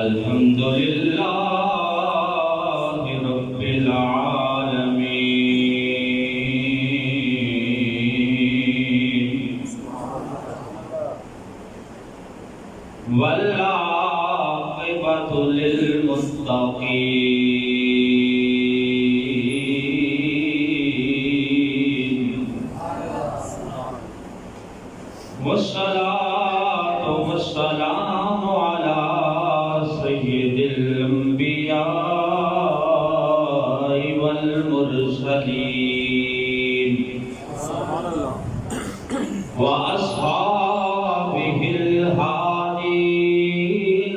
الحمد لله رب العالمين والعاقبة للمتقين والصلاة والسلام على سيد الأنبياء والمرسلين وأصحابه الهادين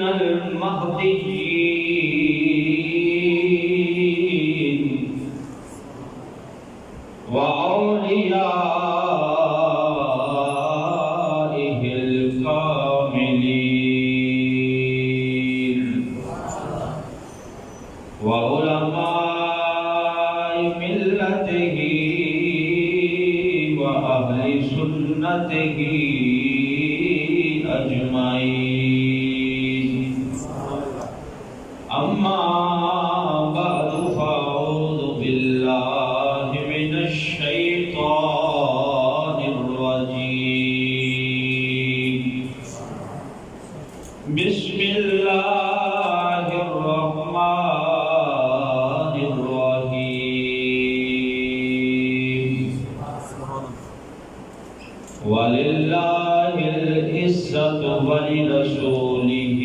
المهديين وأوليائه الكاملين وعلماء ملته وأهل سنته أجمعين أما بعد فأعوذ بالله من الشيطان الرجيم بسم الله الرحمن الرحيم ولله العزة ولرسوله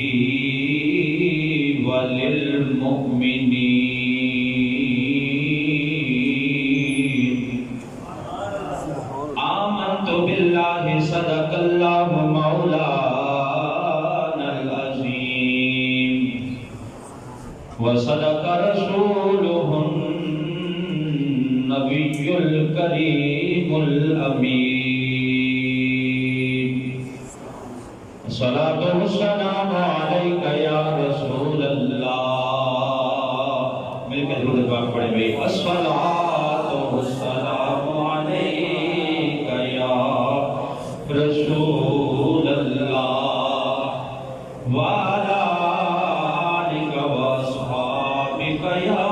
وللمؤمنين آمنت بالله صدق الله مولانا العظيم وصدق رسوله النبي الكريم الأمين الصلاة والسلام عليك يا رسول الله مل کے درود پاک پڑھیں بھائی الصلاة والسلام عليك يا رسول الله وعلى آلك وأصحابك يا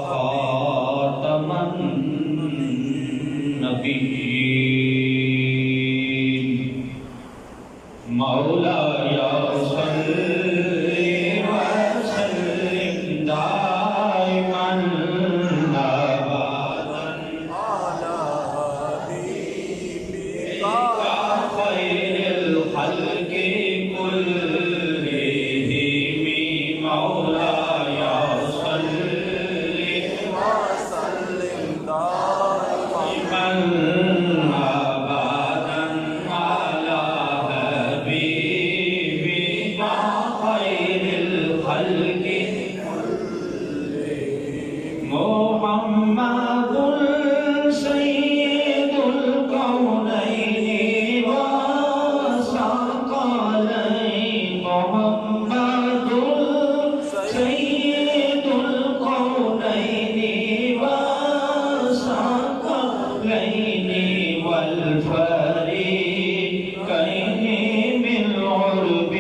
خاتم النبيين مولاي صل وسلم دائما أبدا على حبيبك خير الخلق كلهم مولاي صل وسلم دائما أبدا على حبيبك خير الخلق محمد سيد الكونين والثقلين محمد سيد الكونين والثقلين والفريقين من عرب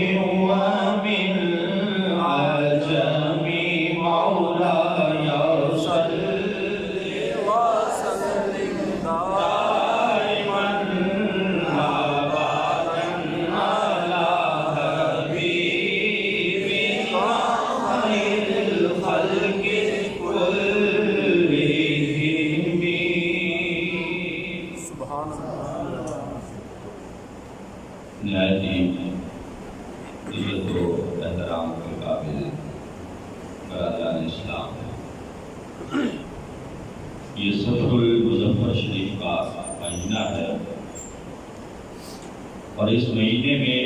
ومن عجم مولاي صل وسلم دائما أبدا على حبيبك خير الخلق كلهم سبحان اللہ نہایت عزت و احترام کے قابل برادران اسلام یہ صفر المظفر شریف کا مہینہ ہے اور اس مہینے میں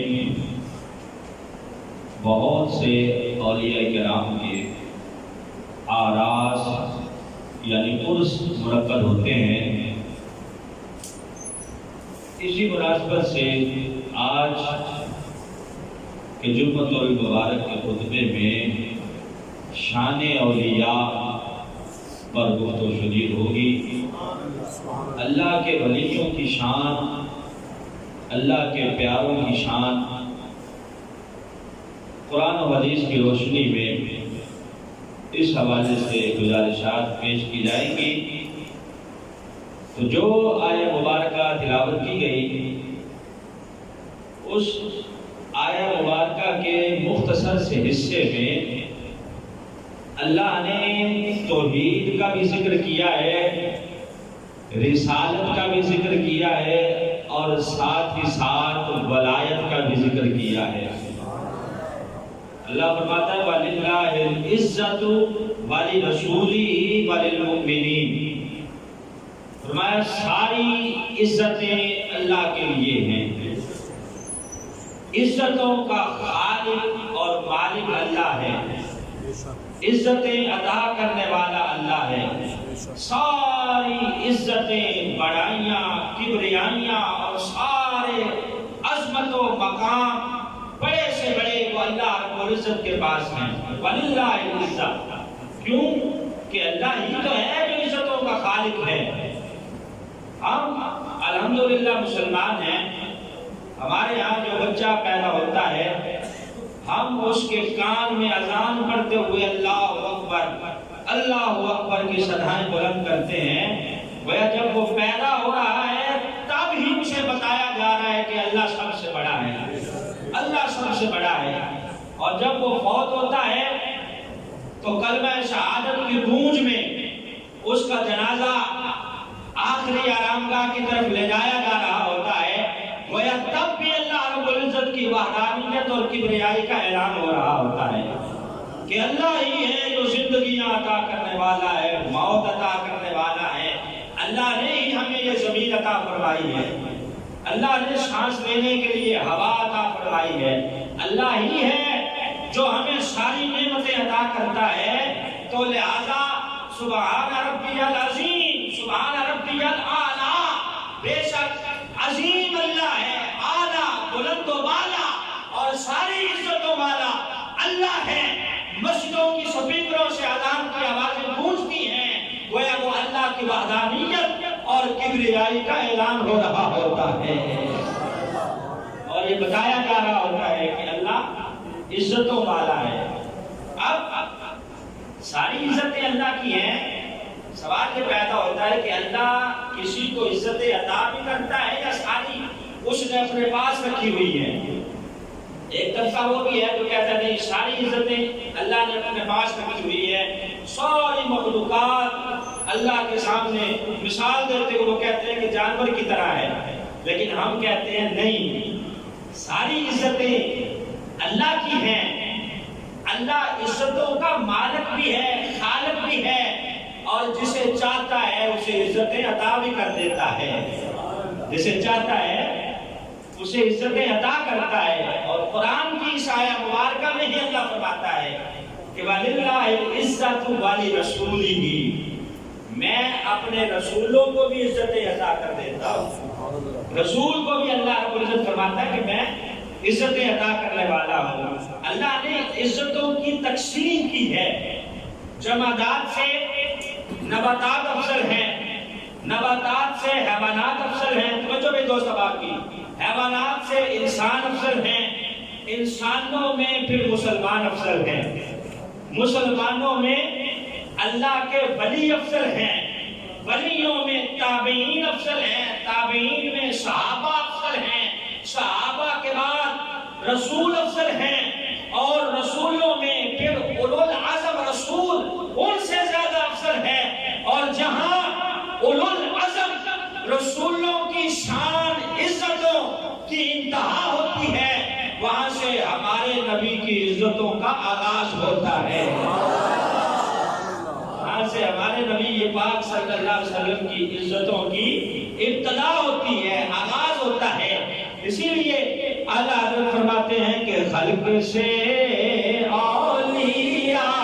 بہت سے اولیاء کرام کے آراس یعنی عرس منعقد ہوتے ہیں. اسی مناسبت سے آج کے جمعۃ المبارک کے خطبے میں شان اولیاء پر گفت و شنید ہوگی. اللہ کے ولیوں کی شان، اللہ کے پیاروں کی شان قرآن و حدیث کی روشنی میں اس حوالے سے گزارشات پیش کی جائیں گی۔ تو جو آیہ مبارکہ تلاوت کی گئی، اس آیہ مبارکہ کے مختصر سے حصے میں اللہ نے توحید کا بھی ذکر کیا ہے، رسالت کا بھی ذکر کیا ہے، اور ساتھ ہی ساتھ ولایت کا بھی ذکر کیا ہے۔ اللہ فرماتا ہے وَلِلَّهِ الْعِزَّةُ وَلِرَسُولِهِ وَلِلْمُؤْمِنِينَ، فرمایا ساری عزتیں اللہ کے لیے ہیں، عزتوں کا خالق اور مالک اللہ ہے، عزتیں عطا کرنے والا اللہ ہے۔ ساری عزتیں، بڑائیاں، کبریائیاں اور سارے عظمت و مقام بڑے سے بڑے وہ اللہ رب العزت کے پاس ہیں۔ وَلِلَّهِ الْعِزَّةُ، کیوں کہ اللہ ہی تو ہے جو عزتوں کا خالق ہے۔ ہم الحمدللہ مسلمان ہیں، ہمارے ہاں جو بچہ پیدا ہوتا ہے ہم اس کے کان میں اذان پڑھتے ہوئے اللہ اکبر کی صدائیں بلند کرتے ہیں، گویا جب وہ پیدا ہو رہا ہے تب ہی اسے بتایا جا رہا ہے کہ اللہ سب سے بڑا ہے، اللہ سب سے بڑا ہے۔ اور جب وہ فوت ہوتا ہے تو کلمہ شہادت کی گونج میں اس کا جنازہ آخری آرامگاہ کی طرف لے جایا جا رہا ہوتا ہے، گویا تب بھی اللہ رب العزت کی وحدانیت اور کبریائی کا اعلان ہو رہا ہوتا ہے کہ اللہ ہی ہے جو زندگیاں عطا کرنے والا ہے، موت عطا کرنے والا ہے، اللہ نے ہی ہمیں یہ زمین عطا فرمائی ہے، اللہ نے سانس لینے کے لیے ہوا عطا فرمائی ہے، اللہ ہی ہے جو ہمیں ساری نعمتیں عطا کرتا ہے۔ تو لہذا سبحان ربی العظیم، سبحان ربی الاعلیٰ، بے شک عظیم اللہ ہے، اعلیٰ، بلند و بالا اور ساری عزتوں والا اللہ ہے۔ مسجدوں کی سپیکروں سے اذان کی آوازیں گونجتی ہیں، گویا وہ اللہ کی وحدانیت اور کبریائی کا اعلان ہو رہا ہوتا ہے، اور یہ بتایا جا رہا ہوتا ہے کہ اللہ عزتوں والا ہے۔ اب ساری عزتیں اللہ کی ہیں، سوال یہ پیدا ہوتا ہے کہ اللہ کسی کو عزت عطا بھی کرتا ہے یا ساری اس نے اپنے پاس رکھی ہوئی ہیں؟ ایک طبقہ وہ بھی ہے جو کہتا ہے نہیں، ساری عزتیں اللہ نے اپنے پاس رکھی ہوئی ہے، ساری مخلوقات اللہ کے سامنے مثال دیتے ہوئے وہ کہتے ہیں کہ جانور کی طرح ہے، لیکن ہم کہتے ہیں نہیں، ساری عزتیں اللہ کی ہیں، اللہ عزتوں کا مالک بھی ہے، خالق بھی ہے، اور جسے چاہتا ہے اسے عزتیں عطا بھی کر دیتا ہے، جسے چاہتا ہے اسے عزتیں عطا کرتا ہے۔ اور قرآن کی اس آیہ مبارکہ میں ہی اللہ فرماتا ہے کہ وَلِلَّهِ الْعِزَّةُ وَلِرَسُولِهِ، میں اپنے رسولوں کو بھی عزتیں عطا کر دیتا ہوں۔ رسول کو بھی اللہ رب العزت فرماتا ہے کہ میں عزتیں عطا کرنے والا ہوں۔ اللہ نے عزتوں کی تقسیم کی ہے، جمادات سے نباتات افضل ہیں، نباتات سے حیوانات افضل ہیں، توجہ بھی دوست اب آپ کی، حیوانات سے انسان افضل ہیں، انسانوں میں پھر مسلمان افضل ہیں، مسلمانوں میں اللہ کے ولی افضل ہیں، ولیوں میں تابعین افضل ہیں، تابعین میں صحابہ افضل ہیں، صحابہ کے بعد رسول افضل ہیں، اور رسولوں میں پھر اولو العزم رسول ان سے زیادہ افضل ہے۔ اور جہاں اولو العزم رسولوں کی شان عزتوں کی انتہا ہوتی ہے، وہاں سے ہمارے نبی کی عزتوں کا آغاز ہوتا ہے، وہاں سے ہمارے نبی پاک صلی اللہ علیہ وسلم کی عزتوں کی ابتدا ہوتی ہے، آغاز ہوتا ہے۔ اسی لیے اعلیٰ حضرت فرماتے ہیں کہ خلق سے اولیاء،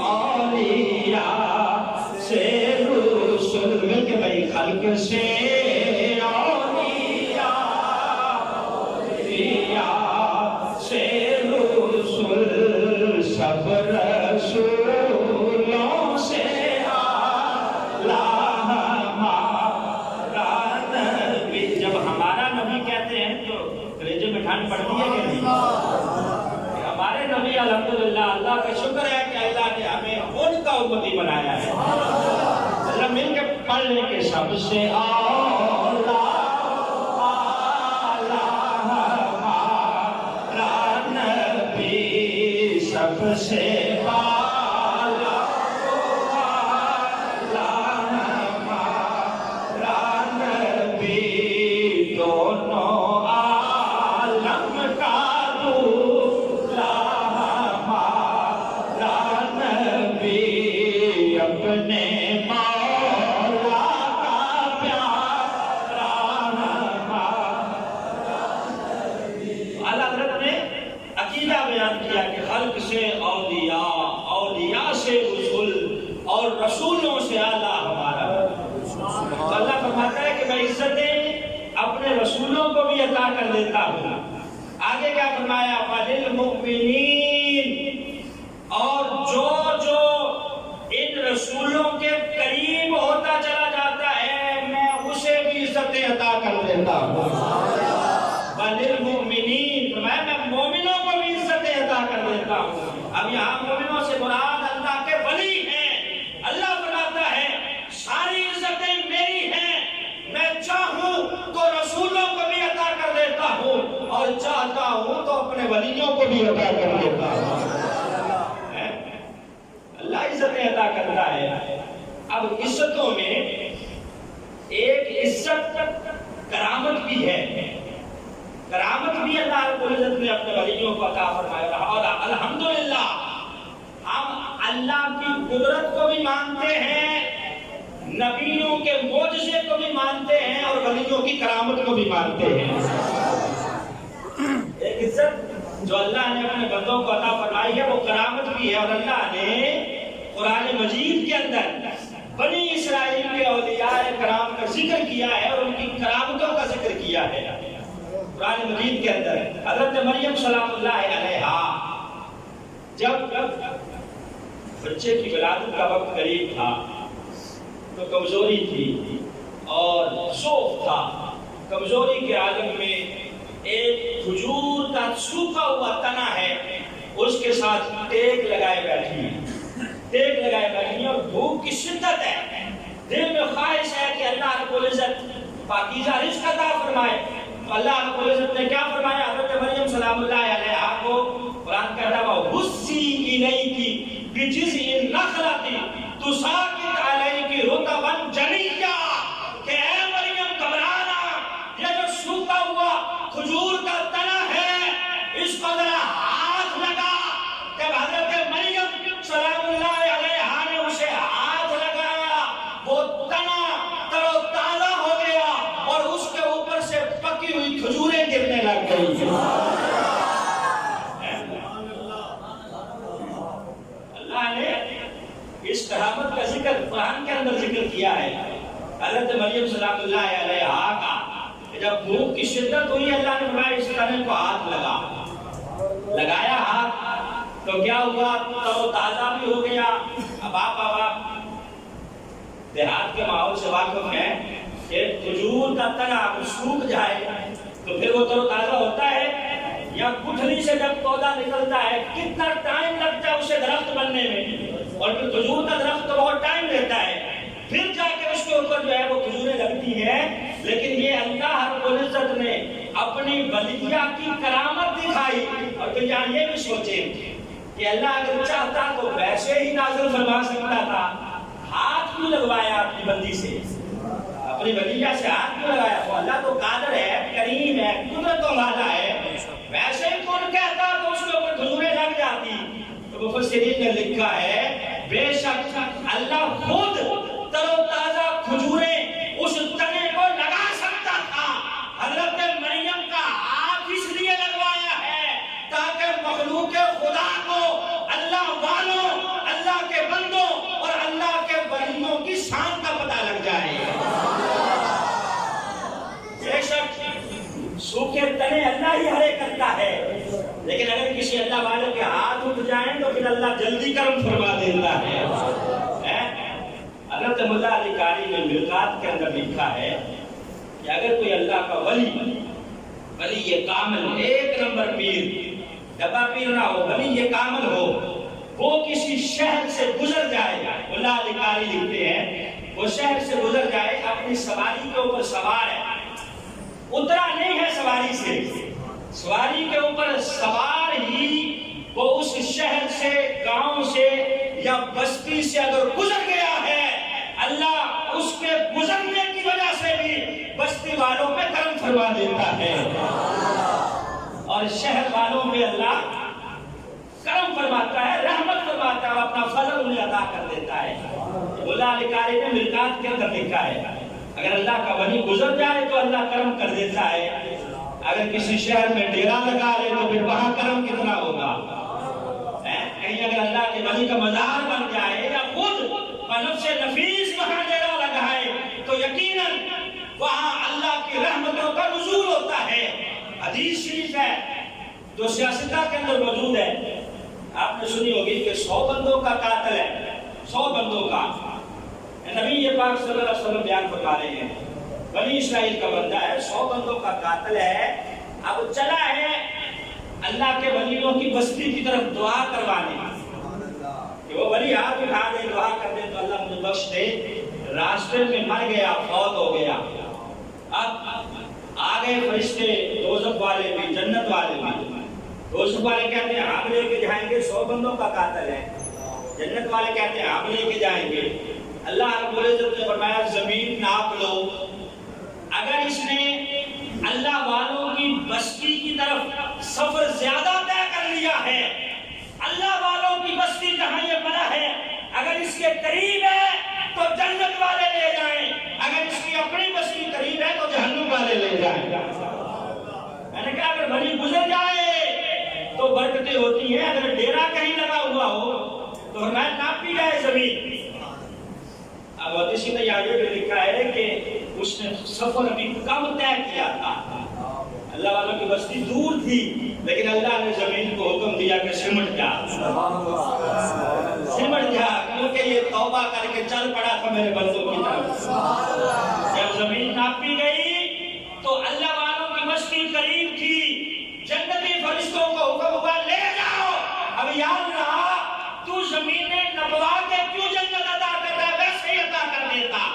اولیاء سے رسول، مل کے بھائی، خلق سے اولیاء، اولیاء سے رسول، سب رسولوں سے اعلیٰ ہمارا پڑھتی ہے کہ نہیں؟ ہمارے نبی الحمدللہ اللہ کا شکر ہے کہ اللہ نے ہمیں ان کا امتی بنایا ہے. اللہ مل کے پڑھ لیں کہ سب سے اولا ہمارا نبی، سب سے بالا ہمارا نبی، دونوں عالم کا دوسرا ہمارا نبی، اپنے مولا کا پیارا ہمارا نبی. اعلیٰ حضرت نے عقیدہ بیان کیا کہ خلق سے اولیاء، اولیاء سے رسول اور رسولوں سے اعلیٰ ہمارا. تو اللہ فرماتا ہے کہ میں عزتیں اپنے رسولوں کو بھی عطا کر دیتا ہوں. آگے کیا فرمایا؟ وَلِلْمُؤْمِنِينَ، اور جو جو ان رسولوں کے قریب ہوتا چلا جاتا ہے میں اسے بھی عزتیں عطا کر دیتا ہوں. وَلِلْمُؤْمِنِينَ، فرمایا میں مومنوں کو بھی عزتیں عطا کر دیتا ہوں. اب یہاں مومنوں سے مراد اللہ کے ولی ہیں. اللہ فرماتا ہے ساری عزتیں میری ہیں، میں چاہوں تو رسولوں کو بھی عطا کر دیتا ہوں اور چاہتا ہوں تو اپنے ولیوں کو بھی عطا کر دیتا ہوں. اللہ عزتیں عطا کرتا ہے. اب عزتوں میں ایک عزت کرامت بھی ہے. کرامت بھی اللہ رب العزت نے اپنے ولیوں کو عطا فرمایا. اور الحمدللہ ہم اللہ کی قدرت کو بھی مانتے ہیں، نبیوں کے معجزے کو بھی مانتے ہیں اور ولیوں کی کرامت کو بھی مانتے ہیں. ایک عزت جو اللہ نے اپنے بندوں کو عطا فرمائی ہے وہ کرامت بھی ہے. اور اللہ نے قرآن مجید کے اندر بنی اسرائیل کے اولیاء کرام کا ذکر کیا ہے اور ان کی کرامتوں کا ذکر کیا ہے. قرآن مجید کے اندر حضرت مریم سلام اللہ علیہا جب بچے کی ولادت کا وقت قریب تھا تو کمزوری تھی اور ضعف تھا. کمزوری کے عالم میں ایک کھجور کا سوکھا ہوا تنا ہے، اس کے ساتھ ٹیک لگائے بیٹھی اور بھوک کی شدت ہے. دل میں خواہش ہے کہ اللہ رب العزت پاکیزہ رزق عطا فرمائے. تو اللہ رب العزت نے کیا فرمایا؟ حضرت مریم سلام اللہ علیہا کو قرآن کہتا ہے وَحُسِّي إِلَيْكِ بِجِزْعِ النَّخْلَةِ تُسَاقِطْ عَلَيْكِ رُطَبًا جَنِيًّا، کہ اے مریم گھبرانا، یہ جو سوکھا ہوا کھجور کا تنا ہے اس کو ذرا ہاتھ لگا. جب حضرت مریم سلام اللہ علیہا نے اسے ہاتھ لگایا وہ تنا تر و تازہ ہو گیا اور اس کے اوپر سے پکی ہوئی کھجوریں گرنے لگ گئی. اللہ نے اس کرامت کا ذکر قرآن کے اندر ذکر کیا ہے. حضرت مریم سلام اللہ علیہا کا جب بھوک کی شدت ہوئی اللہ نے فرمایا اس تنے کو ہاتھ لگایا ہاتھ تو کیا ہوا؟ تر و تازہ بھی ہو گیا. اب آپ دیہات کے ماحول سے واقف ہیں کہ کھجور کا تنا سوکھ جائے تو پھر وہ تر و تازہ ہوتا ہے یا گٹھلی سے جب پودا نکلتا ہے کتنا ٹائم لگتا ہے اسے درخت بننے میں، اور پھر کھجور کا درخت تو بہت ٹائم لیتا ہے، پھر جا کے اس کے اوپر جو ہے وہ کھجوریں لگتی ہیں. لیکن یہ اللہ رب العزت نے اپنی ولیہ کی کرامت دکھائی. اور پھر یہاں یہ بھی سوچیں کہ اللہ اگر چاہتا تو ویسے ہی نازل فرما سکتا تھا. ہاتھ کیوں لگوایا اپنی بندی سے، اپنی ولیہ سے ہاتھ کیوں لگایا؟ تو اللہ تو قادر ہے، کریم ہے، قدرتوں والا ہے. ویسے ہی کون کہتا تو اس کے اوپر کھجوریں لگ جاتی. تو مفسرین نے لکھا ہے بے شک اللہ خود تر و تازہ کھجوریں اس تنے کو لگا سکتا تھا. حضرت مریم کا ہاتھ اس لیے لگوایا ہے تاکہ مخلوق خدا کو اللہ والوں، اللہ کے بندوں اور اللہ کے ولیوں کی شان کا پتہ لگ جائے. بے شک سوکھے تنے اللہ ہی ہرے کرتا ہے، لیکن اگر کسی اللہ والے کے ہاتھ اٹھ جائیں تو پھر اللہ جلدی کرم فرما دیتا ہے. حضرت ملا علی قاری نے مرقات کے اندر لکھا ہے کہ اگر کوئی اللہ کا ولی ولی یہ کامل ایک نمبر پیر، ڈبا پیر نہ ہو، ولی یہ کامل ہو، وہ کسی شہر سے گزر جائے، اللہ علی قاری لکھتے ہیں وہ شہر سے گزر جائے، اپنی سواری کے اوپر سوار ہے، اترا نہیں ہے سواری سے، سواری کے اوپر سوار ہی وہ اس شہر سے، گاؤں سے یا بستی سے اگر گزر گیا ہے، اللہ اس کے گزرنے کی وجہ سے بھی بستی والوں پہ کرم فرما دیتا ہے، اور شہر والوں پہ اللہ کرم فرماتا ہے، رحمت فرماتا ہے، اپنا فضل انہیں عطا کر دیتا ہے۔ اللہ علی قاری نے مرقات کے اندر لکھا ہے اگر اللہ کا ولی گزر جائے تو اللہ کرم کر دیتا ہے، اگر کسی شہر میں ڈیرا لگا لے تو پھر وہاں کرم کتنا ہوگا، کہیں اگر اللہ کے ولی کا مزار بن جائے یا خود بنفس نفیس وہاں ڈیرا لگائے تو یقیناً وہاں اللہ کی رحمتوں کا نزول ہوتا ہے۔ حدیث شریف ہے جو سیاستہ کے اندر موجود ہے، آپ نے سنی ہوگی کہ 100 بندوں کا قاتل ہے، 100 بندوں کا، نبی پاک صلی اللہ علیہ وسلم بیان فرما رہے ہیں بنی اسرائیل کا بندہ ہے، 100 بندوں کا قاتل ہے، اب چلا ہے اللہ کے ولیوں کی بستی کی طرف دعا کروانے کہ وہ ولی ہاتھ اٹھا دے، دعا کر دے تو اللہ مجھے بخش دے، راستے میں مر گیا، فوت ہو گیا، اب آگئے فرشتے، دوزخ والے بھی جنت والے بھی، دوزخ والے کہتے ہیں ہم لے کے جائیں گے، 100 بندوں کا قاتل ہے، جنت والے کہتے ہیں ہم لے کے جائیں گے، اللہ رب العزت نے فرمایا زمین ناپ لو، اگر اس نے اللہ والوں کی بستی کی طرف سفر زیادہ طے کر لیا ہے، اللہ والوں کی بستی جہاں یہ بنا ہے اگر اس کے قریب ہے تو جنت والے لے جائیں، اگر اس کی اپنی بستی قریب ہے تو جہنم والے لے جائیں۔ میں نے کہا اگر ولی گزر جائے تو برکتیں ہوتی ہیں، اگر ڈیرا کہیں لگا ہوا ہو تو ہمیں ناپی جائے زمین۔ اب اسی نے یہاں یہ لکھا ہے کہ اس نے سفر ابھی کم طے کیا تھا، اللہ والوں کی بستی دور تھی لیکن اللہ نے زمین کو حکم دیا کہ سمٹ جا، سمٹ جا، کیونکہ یہ توبہ کر کے چل پڑا تھا میرے بندوں کی طرف۔ جب زمین ناپی گئی تو اللہ والوں کی بستی قریب تھی، جنتی فرشتوں کو حکم ہوا لے جاؤ، اب یاد رہا تو زمین نبوا کے کیوں جنت عطا کر رہا ہے، ویسے ہی عطا کر دیتا،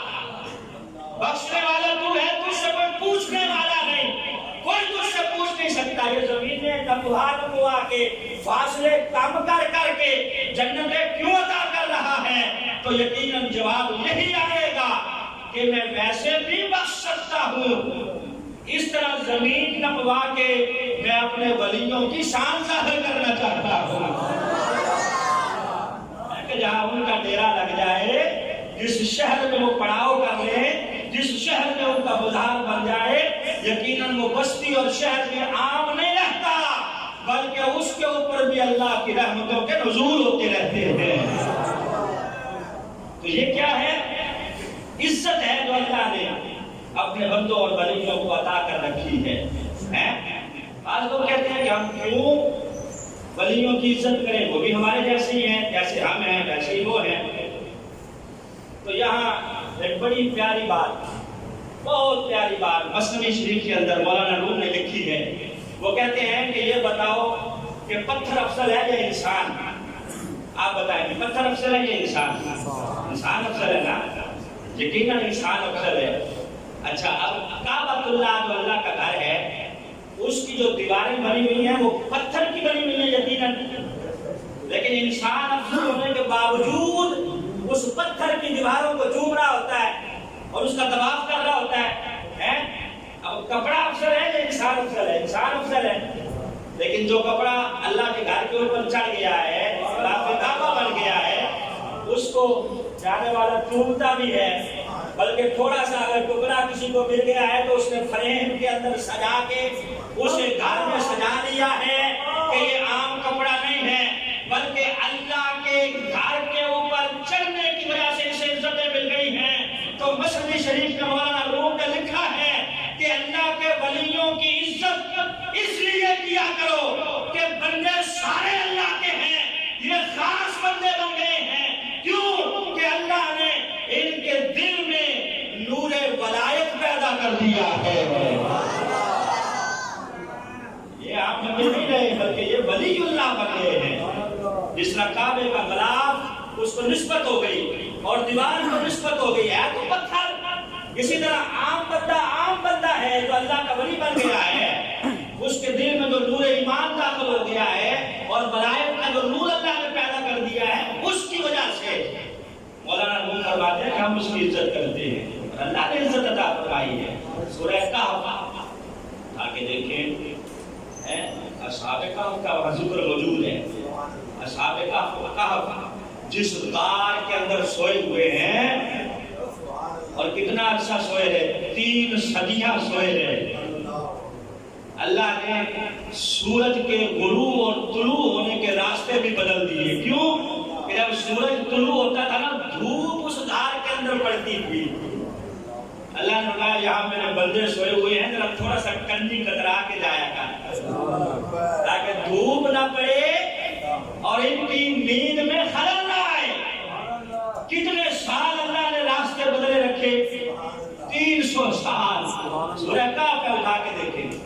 بخشنے والا تو ہے، تجھ سے کوئی پوچھنے والا نہیں، کوئی تجھ سے پوچھ نہیں سکتا، یہ زمین نے نبوات کو آ کے فاصلے کم کر کر کے جنتیں کیوں عطا کر رہا ہے، تو یقیناً جواب یہی آئے گا کہ میں ویسے بھی بخش سکتا ہوں، اس طرح زمین نبوا کے میں اپنے ولیوں کی شان ظاہر کرنا چاہتا ہوں، کہ جہاں ان کا ڈیرا لگ جائے، جس شہر میں وہ پڑاؤ کر لیں، جس شہر میں ان کا بازار بن جائے، یقیناً وہ بستی اور شہر میں عام نہیں رہتا بلکہ اس کے اوپر بھی اللہ کی رحمتوں کے نزول ہوتے رہتے ہیں۔ تو یہ کیا ہے؟ عزت ہے جو اللہ نے اپنے بندوں اور ولیوں کو عطا کر رکھی ہے۔ بعض لوگ کہتے ہیں کہ ہم کیوں ولیوں کی عزت کریں، وہ بھی ہمارے جیسے ہی ہیں، جیسے ہم ہیں ویسے ہی وہ ہیں۔ تو یہاں ایک بڑی پیاری بات، بہت پیاری بات مثنوی شریف کے اندر مولانا روم نے لکھی ہے، وہ کہتے ہیں کہ یہ بتاؤ کہ پتھر افضل ہے یا انسان؟ آپ بتائیں کہ پتھر افضل ہے یا انسان؟ انسان افضل ہے نا، یقیناً انسان افضل ہے۔ اچھا، اب کعبۃ اللہ جو اللہ کا گھر ہے اس کی جو دیواریں بنی ہوئی ہیں وہ پتھر کی بنی ہوئی ہیں یقیناً، لیکن انسان افضل ہونے کے باوجود اس پتھر کی دیواروں کو چوم رہا ہوتا ہے اور اس کا طواف کر رہا ہوتا ہے۔ اب کپڑا افضل ہے یا انسان افضل ہے؟ انسان افضل ہے، لیکن جو کپڑا اللہ کے گھر کے اوپر چڑھ گیا ہے، کعبہ بن گیا ہے، اس کو جانے والا چومتا بھی ہے، بلکہ تھوڑا سا اگر ٹکڑا کسی کو مل گیا ہے تو اس نے فریم کے اندر سجا کے اسے گھر میں سجا لیا ہے کہ یہ عام کپڑا نہیں ہے، بلکہ اللہ کے گھر کے اوپر چڑھنے کی وجہ سے اسے عزتیں مل گئی ہیں۔ تو مثنوی شریف میں مولانا روم نے لکھا ہے کہ اللہ کے ولیوں کی عزت اس لیے کیا کرو کہ بندے سارے اللہ کے ہیں، یہ خاص بندے بن گئے ہیں، کیوں کہ اللہ نے ان کے دل میں نور ولایت پیدا کر دیا ہے۔ ولی اللہ بن گئے ہیں۔ جس طرح کعبے کا غلاف اس کو نسبت ہو گئی اور دیوار کو نسبت ہو گئی ہے تو پتھر، اسی طرح عام بندہ ہے جو اللہ کا ولی بن گیا ہے، اس کے دل میں جو نور ایمان داخل ہو گیا ہے اور ملائکہ کا جو نور اللہ نے پیدا کر دیا ہے، اس کی وجہ سے مولانا روم فرماتے ہیں کہ ہم اس کی عزت کرتے ہیں اور اللہ نے عزت عطا فرمائی ہے۔ سورہ کہف آگے دیکھیں، اصحاب کہف کا ذکر موجود ہے۔ اصحاب کہف جس غار کے اندر سوئے ہوئے ہیں، اور کتنا عرصہ سوئے رہے، 3 صدیاں سوئے رہے۔ اللہ نے سورج کے غروب اور طلوع ہونے کے راستے بھی بدل دیے۔ کیوں؟ کہ جب سورج طلوع ہوتا تھا نا، دھوپ اس غار کے اندر پڑتی تھی۔ اللہ نے کہا یہاں میرے بندے سوئے ہوئے ہیں، ذرا تھوڑا سا کنجی کترا کے جایا کر تاکہ دھوپ نہ پڑے اور ان کی نیند میں خلل نہ آئے۔ کتنے سال اللہ نے راستے بدلے رکھے، 300 سال۔ سورہ کہف پہ اٹھا کے دیکھیں،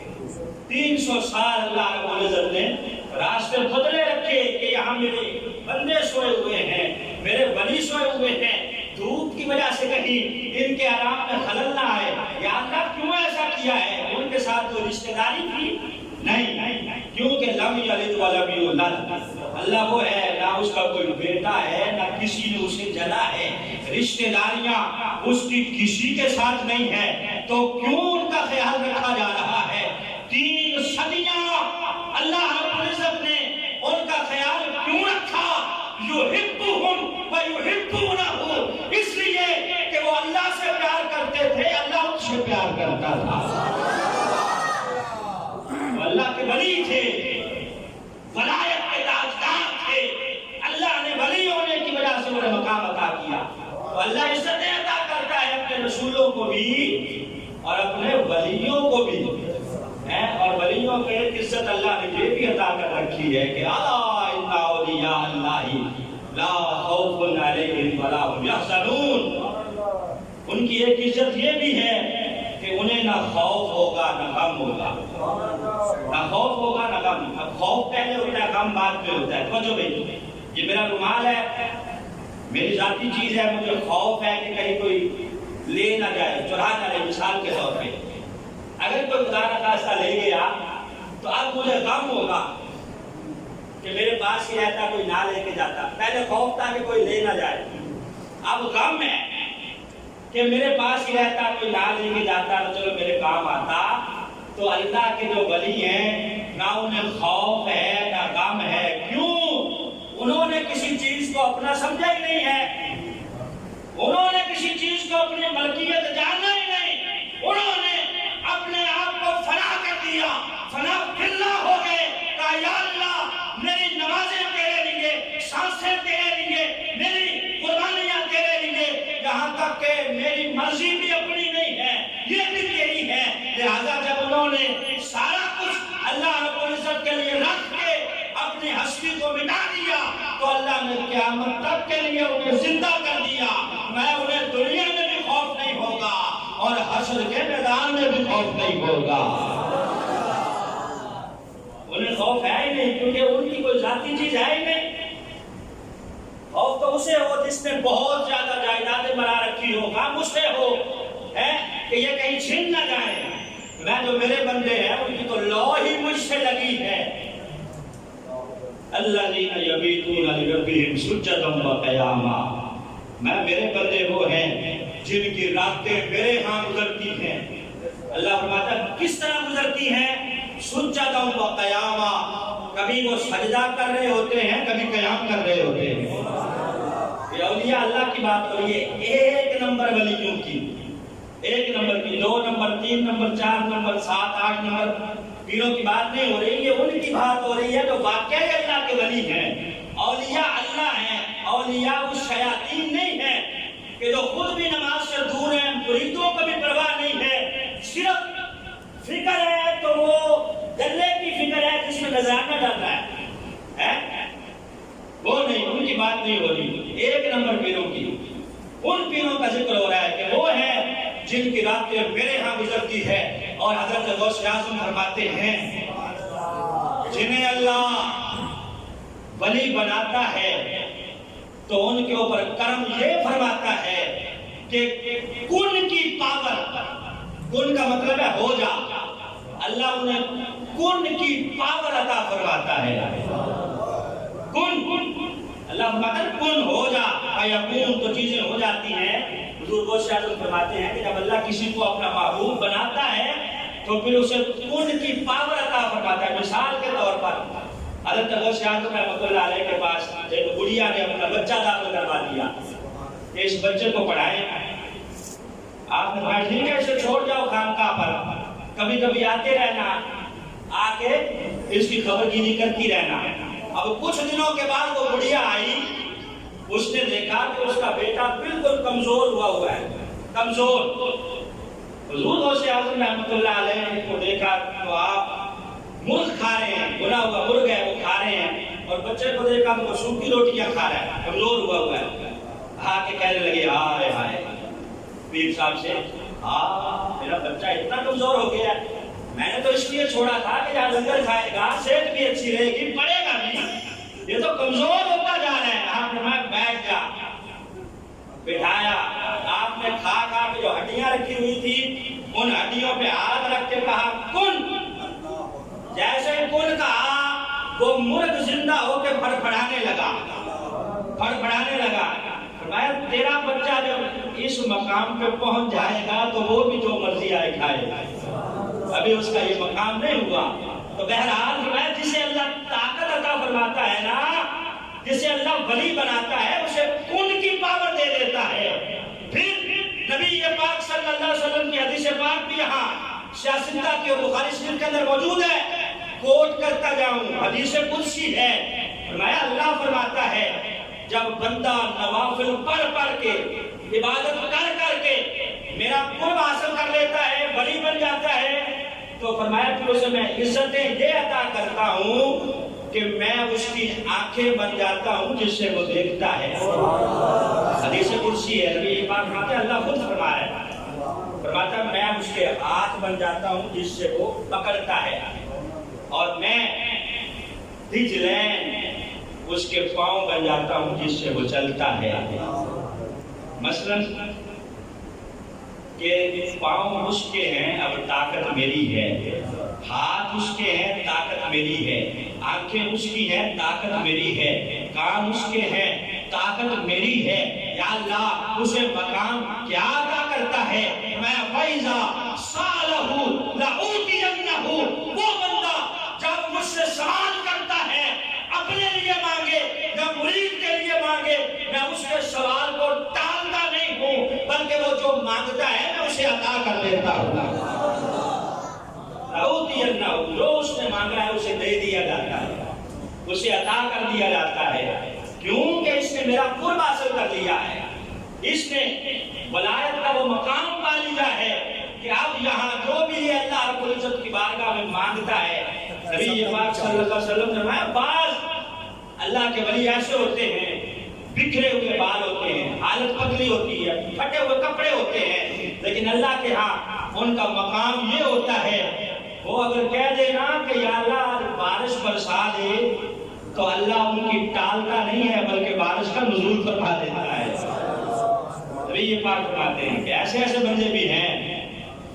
300 سال اللہ رب العزت نے راستے بدلے رکھے کہ یہاں میرے بندے سوئے ہوئے ہیں، میرے ولی سوئے ہوئے ہیں، دھوپ کی وجہ سے کہیں ان کے آرام میں خلل نہ آئے۔ یا اللہ کیوں ایسا کیا ہے؟ ان کے ساتھ کوئی رشتہ داری تھی؟ نہیں، کیونکہ لم یلد ولم یولد، اللہ وہ ہے، نہ اس کا کوئی بیٹا ہے، نہ کسی نے اسے جنا ہے۔ رشتہ داریاں اس کی کسی کے ساتھ نہیں ہے، تو کیوں ان کا خیال رکھا جا رہا ہے؟ 3 صدیاں اللہ رب العزت نے ان کا خیال کیوں رکھا؟ یحبہم ویحبونہ، اس لیے کہ وہ اللہ سے پیار کرتے تھے، اللہ ان سے پیار کرتا تھا۔ وہ اللہ کے ولی تھے، ولایت کے تاجدار تھے۔ اللہ نے ولی ہونے کی وجہ سے انہیں مقام عطا کیا۔ تو اللہ عزتیں عطا کرتا ہے اپنے رسولوں کو بھی اور اپنے ولیوں کو بھی، اور ولیوں پہ ایک عزت اللہ نے یہ بھی عطا کر رکھی ہے کہ الا ان اولیاء اللہ لا خوف علیہم ولا هم یحزنون۔ ان کی ایک عزت یہ بھی ہے کہ انہیں نہ خوف ہوگا نہ غم ہوگا، نہ خوف ہوگا نہ غم۔ اب خوف پہلے ہوتا ہے، غم بعد میں ہوتا ہے۔ توجہ بھائی، یہ میرا رومال ہے، میری ذاتی چیز ہے، مجھے خوف ہے کہ کہیں کوئی لے نہ جائے، چرا نہ لے۔ مثال کے طور پہ اگر کوئی خدا نخواستہ لے گیا تو اب مجھے غم ہوگا کہ میرے پاس ہی رہتا، کوئی نہ لے کے جاتا۔ پہلے خوف تھا کہ کوئی لے نہ جائے، اب غم ہے کہ میرے پاس ہی رہتا، کوئی نہ لے کے جاتا تو چلو میرے کام آتا۔ تو اللہ کے جو ولی ہیں، نہ انہیں خوف ہے نہ غم ہے۔ کیوں؟ انہوں نے کسی چیز کو اپنا سمجھا ہی نہیں ہے، انہوں نے کسی چیز کو اپنی ملکیت جانا ہی نہیں، انہوں نے اپنے آپ کو فنا کر دیا، فنا باللہ ہو گئے۔ کہا یا اللہ میری نمازیں تیرے لیے، سانسیں تیرے لیے، میری قربانیاں تیرے لیے، یہاں تک کہ میری مرضی بھی اپنی نہیں ہے، یہ بھی تیری ہے۔ لہذا جب انہوں نے سارا کچھ اللہ رب العزت کے لیے رکھ کے اپنی ہستی کو مٹا دیا تو اللہ نے قیامت تک کے لیے انہیں زندہ کر دیا۔ میں انہیں دنیا میں بھی خوف نہیں ہوگا اور حشر کے میدان میں بھی خوف نہیں ہوگا۔ انہیں خوف ہے ہی نہیں، کیونکہ ان کی کوئی ذاتی چیز ہے ہی نہیں۔ خوف تو اسے ہو جس نے بہت زیادہ جائیدادیں بنا رکھی ہو، غم اسے ہو کہ یہ کہیں چھن نہ جائے۔ میں جو میرے بندے ہیں ان کی تو لو ہی مجھ سے لگی ہے۔ الذین یبیتون لربہم سجدا وقیاما، میں میرے بندے وہ ہیں جن کی راتیں میرے ہاں گزرتی ہیں۔ اللہ فرماتا ہے کس طرح گزرتی ہیں؟ سجدا وقیاما، کبھی وہ سجدہ کر رہے ہوتے ہیں، کبھی قیام کر رہے ہوتے ہیں۔ یہ اولیاء اللہ کی بات ہو رہی ہے، 1 نمبر ولیوں کی، 1 نمبر کی، 2 نمبر، 3 نمبر، 4 نمبر، 7، 8 نمبر پیروں کی بات نہیں ہو رہی، یہ ان کی بات ہو رہی ہے جو واقعی اللہ کے ولی ہیں۔ اولیاء اللہ ہیں، اولیاء اس شیاطین نہیں ہیں کہ جو خود بھی نماز سے دور ہیں، مریدوں کو بھی پرواہ نہیں ہے، صرف فکر ہے تو وہ گلے کی فکر ہے جس میں نذرانہ جاتا ہے، وہ نہیں، ان کی بات نہیں ہو رہی۔ 1 نمبر پیروں کی، ان پیروں کا ذکر ہو رہا ہے کہ وہ ہیں جن کی راتیں میرے ہاں گزرتی ہے۔ اور حضرت غوث اعظم فرماتے ہیں جنہیں اللہ ولی بناتا ہے تو ان کے اوپر کرم یہ فرماتا ہے کہ کن کی پاور، کن کا مطلب ہے ہو جا، اللہ انہیں کن کی پاور عطا فرماتا ہے۔ کن اللہ فرماتا ہے کن ہو جا، فیکون تو چیزیں ہو جاتی ہیں۔ حضور غوث اعظم فرماتے ہیں کہ جب اللہ کسی کو اپنا محبوب بناتا ہے تو پھر اسے کن کی پاور عطا فرماتا ہے۔ مثال کے طور پر حضرت غوث اعظم رحمۃ اللہ علیہ کے پاس ایک بڑھیا نے اپنا بچہ داخل کروا دیا کہ اس بچے کو پڑھائیں۔ آپ نے کہا ٹھیک ہے اسے چھوڑ جاؤ خانقاہ پر، کبھی کبھی آتے رہنا، آ کے اس کی خبر گیری کرتی رہنا۔ اب کچھ دنوں کے بعد وہ بڑھیا آئی، اس نے دیکھا کہ اس کا بیٹا بالکل کمزور ہوا ہے، کمزور۔ حضور غوث اعظم رحمۃ اللہ علیہ کو دیکھا تو آپ مرغ کھا رہے ہیں، بنا ہوا مرغ ہے وہ کھا رہے ہیں، اور بچے کو دیکھا تو وہ سوکھی روٹیاں کھا رہا ہے، کمزور ہوا ہے۔ آ کے کہنے لگے ہائے ہائے پیر صاحب سے، میرا بچہ اتنا کمزور ہو گیا ہے، میں نے تو اس لیے چھوڑا تھا کہ یہاں لنگر کھائے گا، صحت بھی اچھی رہے گی، پڑھے گا بھی، یہ تو کمزور ہوتا جا رہا ہے۔ آپ نے کہا بیٹھ جا، بٹھایا۔ آپ نے کھا کے جو ہڈیاں رکھی ہوئی تھی ان ہڈیوں پہ ہاتھ رکھ کے کہا کن۔ جیسے کن کہا وہ مرغ زندہ ہو کے پھڑپھڑانے لگا، پھڑپھڑانے لگا۔ فرمایا تیرا بچہ جب اس مقام پہ پہنچ جائے گا تو وہ بھی جو مرضی آئے کھائے گا، ابھی اس کا یہ مقام نہیں ہوا۔ تو بہرحال فرمایا جسے اللہ طاقت عطا فرماتا ہے نا، جسے اللہ ولی بناتا ہے، اسے کن کی پاور دے دیتا ہے۔ پھر نبی پاک صلی اللہ علیہ وسلم کی حدیث پاک بھی یہاں سیاستہ کی اور بخاری شریف کے اندر موجود ہے، کوٹ کرتا جاؤں، حدیث قدسی ہے۔ فرمایا اللہ فرماتا ہے جب بندہ نوافل پڑھ کے عبادت کر کے میرا قرب حاصل کر لیتا ہے، ولی بن جاتا ہے، تو فرمایا پھر اسے میں عزتیں یہ عطا کرتا ہوں کہ میں اس کی آنکھیں بن جاتا ہوں جس سے وہ دیکھتا ہے۔ حدیث قدسی ہے، نبی پاک فرماتے ہیں اللہ خود فرما رہا ہے، فرماتا ہے میں اس کے ہاتھ بن جاتا ہوں جس سے وہ پکڑتا ہے، اور میں رجلین اس کے پاؤں بن جاتا ہوں جس سے وہ چلتا ہے۔ مثلا کہ پاؤں اس کے ہیں اب طاقت میری ہے، ہاتھ اس کے ہیں طاقت میری ہے، آنکھیں اس کی ہیں طاقت میری ہے، کان اس کے ہیں طاقت میری ہے۔ یا اللہ اسے مقام کیا عطا کرتا ہے؟ میں فیضا سالہ لأوتینہ، وہ بندہ جب مجھ سے سوال کرتا ہے اپنے لیے مانگے یا مرید کے لیے مانگے، میں اس کے سوال کو ٹالتا نہیں ہوں، بلکہ وہ جو مانگتا ہے میں اسے عطا کر دیتا ہوں۔ جو اس نے مانگا ہے اسے دے دیا جاتا ہے، اسے عطا کر دیا جاتا ہے، کیونکہ اس نے میرا قرب حاصل کر لیا ہے، اس نے ولایت کا وہ مقام پا لیا ہے کہ اب یہاں جو بھی یہ اللہ رب العزت کی بارگاہ میں مانگتا ہے۔ نبی پاک صلی اللہ علیہ وسلم نے فرمایا بعض اللہ کے ولی ایسے ہوتے ہیں بکھرے ہوئے بال ہوتے ہیں، حالت پتلی ہوتی ہے، پھٹے ہوئے کپڑے ہوتے ہیں، لیکن اللہ کے ہاں ان کا مقام یہ ہوتا ہے وہ اگر کہہ دے نا کہ یا اللہ بارش برسا دے تو اللہ ان کی ٹالتا نہیں ہے بلکہ بارش کا نزول فرما دیتا ہے۔ نبی یہ پاک فرماتے ہیں کہ ایسے ایسے بندے بھی ہیں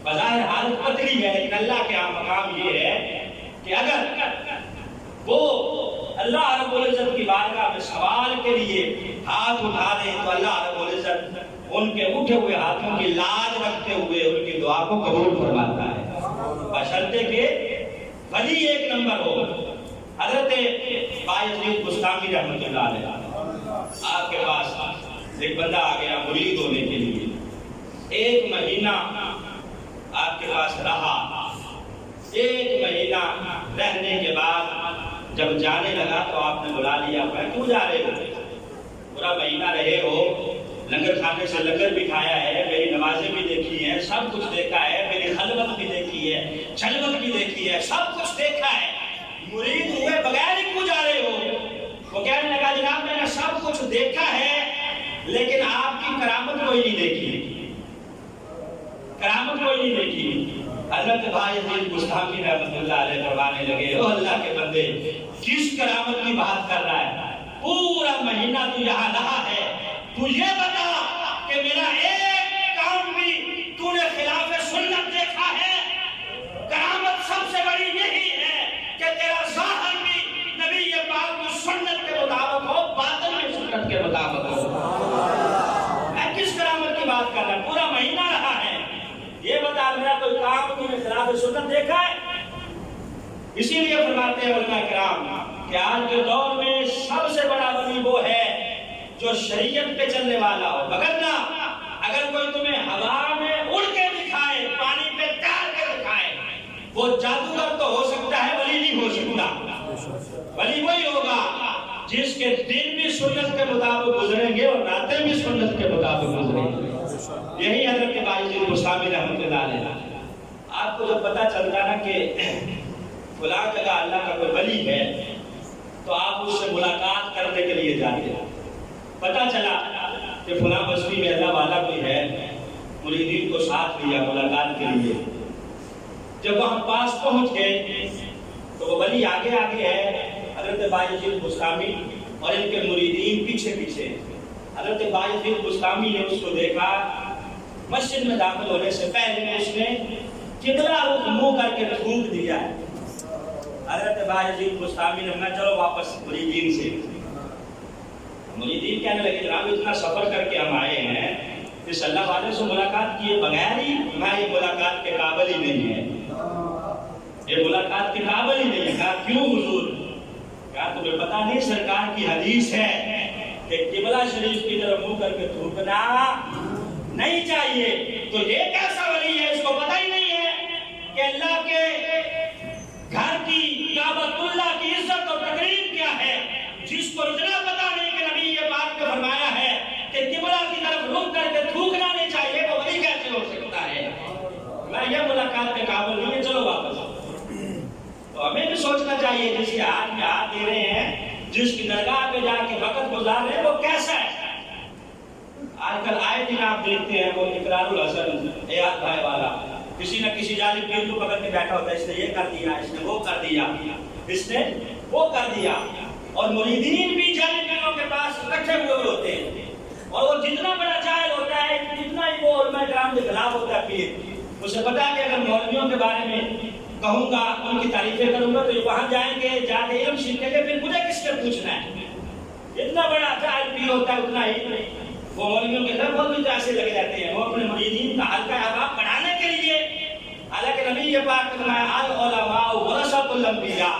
بظاہر حالت پتلی ہے لیکن اللہ کے ہاں مقام یہ ہے کہ اگر وہ اللہ رب العزت کی بارگاہ میں سوال کے لیے ہاتھ اٹھا دیں تو اللہ رب العزت ان کے اٹھے ہوئے ہاتھوں کی لاج رکھتے ہوئے ان کی دعا کو قبول فرماتا ہے، بشرطے کہ ولی ایک نمبر ہو۔ حضرت بایزید بستامی رحمۃ اللہ علیہ آپ کے پاس ایک بندہ آ گیا مرید ہونے کے لیے، ایک مہینہ آپ کے پاس رہا، ایک مہینہ رہنے کے بعد جب جانے لگا تو آپ نے بلا لیا، کیوں جا رہے ہو؟ پورا مہینہ رہے ہو، لنگر کھانے سے لنگر بھی کھایا ہے، میری نمازیں بھی دیکھی ہیں، سب کچھ دیکھا ہے، میری خلوت بھی دیکھی ہے، جلوت بھی دیکھی ہے، سب کچھ دیکھا ہے، مرید ہوئے بغیر ہی کیوں جا رہے ہو؟ وہ کہنے لگا جناب میں نے سب کچھ دیکھا ہے لیکن آپ کی کرامت کوئی نہیں دیکھی، کرامت کوئی نہیں دیکھی۔ حضرت بایزید بستامی رحمۃ اللہ علیہ فرمانے لگے او اللہ کے بندے کس کرامت کی بات کر رہا ہے؟ پورا مہینہ تو یہاں رہا ہے، تو یہ بتا کہ میرا ایک کام بھی تو نے خلاف سنت دیکھا ہے؟ کرامت سب سے بڑی یہی ہے کہ تیرا ظاہر بھی نبی پاک کی سنت کے مطابق ہو، باطن بھی سنت کے مطابق ہو۔ میں کس کرامت کی بات کر رہا ہوں؟ پورا مہینہ رہا ہے، یہ بتا میرا کوئی کام تو نے خلاف سنت دیکھا ہے؟ اسی لیے فرماتے ہیں علماء کرام کہ آج کے دور میں سب سے بڑا ولی وہ ہے جو شریعت پہ چلنے والا ہو، وگرنہ اگر کوئی تمہیں ہوا میں اڑ کے دکھائے، پانی پہ تیر کے دکھائے، وہ جادوگر تو ہو سکتا ہے، ولی نہیں ہو سکتا۔ ولی وہی ہوگا جس کے دن بھی سنت کے مطابق گزریں گے اور راتیں بھی سنت کے مطابق گزریں گے۔ یہی حضرت باجی بستامی رحمۃ اللہ علیہ۔ آپ کو جب پتہ چلتا نا کہ فلاں جگہ اللہ کا کوئی ولی ہے تو آپ اس سے ملاقات کرنے کے لیے جاتے ہیں۔ پتہ چلا کہ فلاں بستی میں اللہ والا کوئی ہے، مریدین کو ساتھ لیا ملاقات کے لیے۔ جب ہم پاس پہنچ گئے تو وہ ولی آگے آگے ہے، حضرت باجی بستامی اور ان کے مریدین پیچھے پیچھے۔ حضرت باجی بستامی نے اس کو دیکھا، مسجد میں داخل ہونے سے پہلے اس نے قبلہ رخ منہ کر کے تھوک دیا ہے۔ حضرت باجی بستامی نے کہا چلو واپس مریدین سے۔ مریدین کہنے لگے جناب اتنا سفر کر کے ہم آئے ہیں، اس اللہ والے سے ملاقات کیے بغیر ہی ہماری ملاقات کے قابل ہی نہیں ہے، یہ ملاقات کے قابل ہی نہیں ہے۔ کہا کیوں حضور؟ کہا تمہیں پتا نہیں سرکار کی حدیث ہے کہ قبلہ شریف کی طرف منہ کر کے تھوکنا نہیں چاہیے؟ تو یہ کیسا ولی ہے، اس کو پتہ ہی نہیں ہے کہ اللہ کے گھر کی کعبۃ اللہ کی عزت اور تقریب کیا ہے، جس کو اتنا پتا نہیں کہ نبی یہ بات کو فرمایا ہے کہ قبلہ کی طرف رخ کر کے تھوکنا نہیں چاہیے، وہ ولی کیسے ہو سکتا ہے؟ میں یہ ملاقات کے قابل نہیں ہے، چلو واپس۔ تو ہمیں بھی سوچنا چاہیے جس کے ہاتھ میں ہاتھ دے رہے ہیں، جس کی درگاہ پہ جا کے وقت گزار رہے ہیں، وہ کیسا ہے؟ آج کل آئے دن آپ دیکھتے ہیں وہ اقرار الحسن ایاد بھائی والا کسی نہ کسی جانب پیر کو پکڑ کے بیٹھا ہوتا ہے، اس نے یہ کر دیا، اس نے وہ کر دیا، اس نے وہ کر دیا۔ اور مریدین بھی جانب پیروں کے پاس اکٹھے ہوئے ہوتے ہیں، اور وہ جتنا بڑا جاہل ہوتا ہے جتنا ہی وہ علماء کرام کے خلاف ہوتا ہے پیر، اسے پتا ہے کہ اگر مولویوں کے بارے میں کہوں گا، ان کی تعریفیں کروں گا تو یہ وہاں جائیں گے، جا کے علم سیکھیں گے، پھر مجھے کس سے پوچھنا ہے؟ اتنا بڑا جاہل پیر ہوتا ہے اتنا ہی وہ مولویوں کے طرف بھی ایسے لگے رہتے ہیں، وہ اپنے مریدین کا حلقہ احباب بڑھانے کے لیے۔ حالانکہ نبی پاک نے فرمایا العلماء ورثۃ الانبیاء،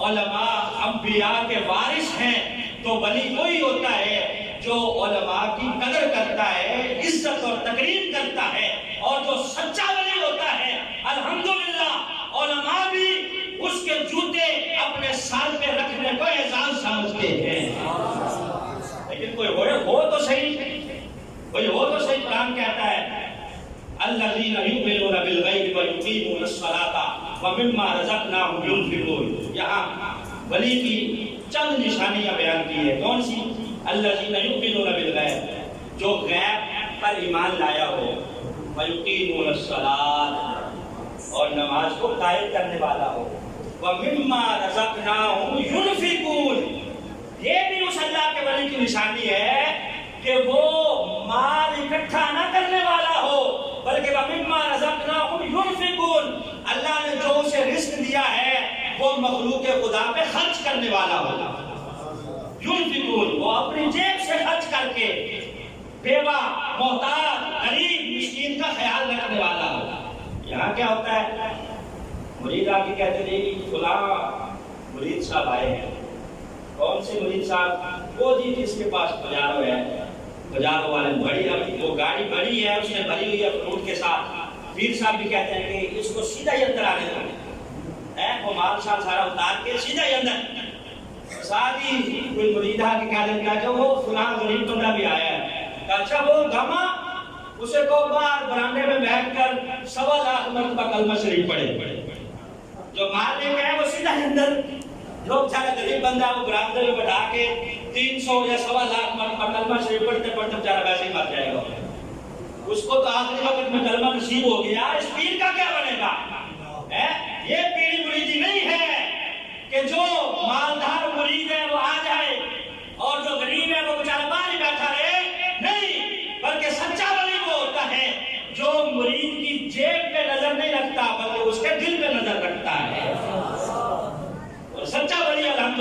علماء انبیاء کے وارث ہیں۔ تو ولی وہی ہوتا ہے جو علماء کی قدر کرتا ہے، عزت اور تکریم کرتا ہے، اور جو سچا ولی ہوتا ہے الحمدللہ علماء بھی اس کے جوتے اپنے سال پہ رکھنے کو اعزاز سمجھتے ہیں۔ لیکن کوئی ہو تو صحیح، کوئی ہو تو صحیح۔ قرآن کہتا ہے الذین یؤمنون بالغیب ویقیمون الصلاۃ ومما رزقناہم ینفقون۔ یہاں ولی کی چند نشانیاں بیان کی ہے، کون سی؟ الذین یؤمنون بالغیب، جو غیب پر ایمان لایا ہو، ویقیمون الصلاۃ، اور نماز کو قائم کرنے والا ہو، ومما رزقناہم ینفقون۔ یہ بھی اس اللہ کے ولی کی نشانی ہے کہ وہ مال اکٹھا نہ کرنے والا ہو، بلکہ وَمِمَّا رَزَقْنَاهُمْ يُنْفِقُونَ، اللہ نے جو اسے رزق دیا ہے وہ مخلوق خدا پہ خرچ کرنے والا ہوگا۔ يُنْفِقُونَ، وہ اپنی جیب سے خرچ کر کے بیوہ، محتاج، غریب، مسکین کا خیال رکھنے والا ہوگا۔ یہاں کیا ہوتا ہے؟ مرید آ کے کہتے ہیں فلاں مرید صاحب آئے ہیں۔ کون سے مرید صاحب؟ وہ جی جس کے پاس پجارو ہے، پجارو والے بڑی، وہ گاڑی بڑی ہے، اس نے بھری ہوئی ہے فروٹ کے ساتھ۔ پیر صاحب بھی کہتے ہیں کہ اس کو سیدھا ہی اندر آنے دو، وہ مال شال سارا اتار کے سیدھا ہی اندر۔ ساتھ ہی کوئی مرید آ کے کہہ دیتا ہے کہ وہ فلاں غریب بندہ بھی آیا ہے، اچھا وہ گما، اسے کو بار برانڈے میں بیٹھ کر 1.25 لاکھ مرتبہ کلمہ شریف پڑھے، جو مال لے کے ہے وہ سیدھا ہی اندر۔ جو بیچارہ غریب بندہ وہ برآمدے میں بٹھا کے 300 یا 1.25 لاکھ مرتبہ کلمہ شریف پڑھتے پڑھتے بیچارہ ویسے ہی مر جائے گا۔ اس کو تو آخری وقت میں کلمہ نصیب ہو گیا، اس پیر کا کیا بنے گا؟ یہ پیری مریدی نہیں ہے کہ جو مال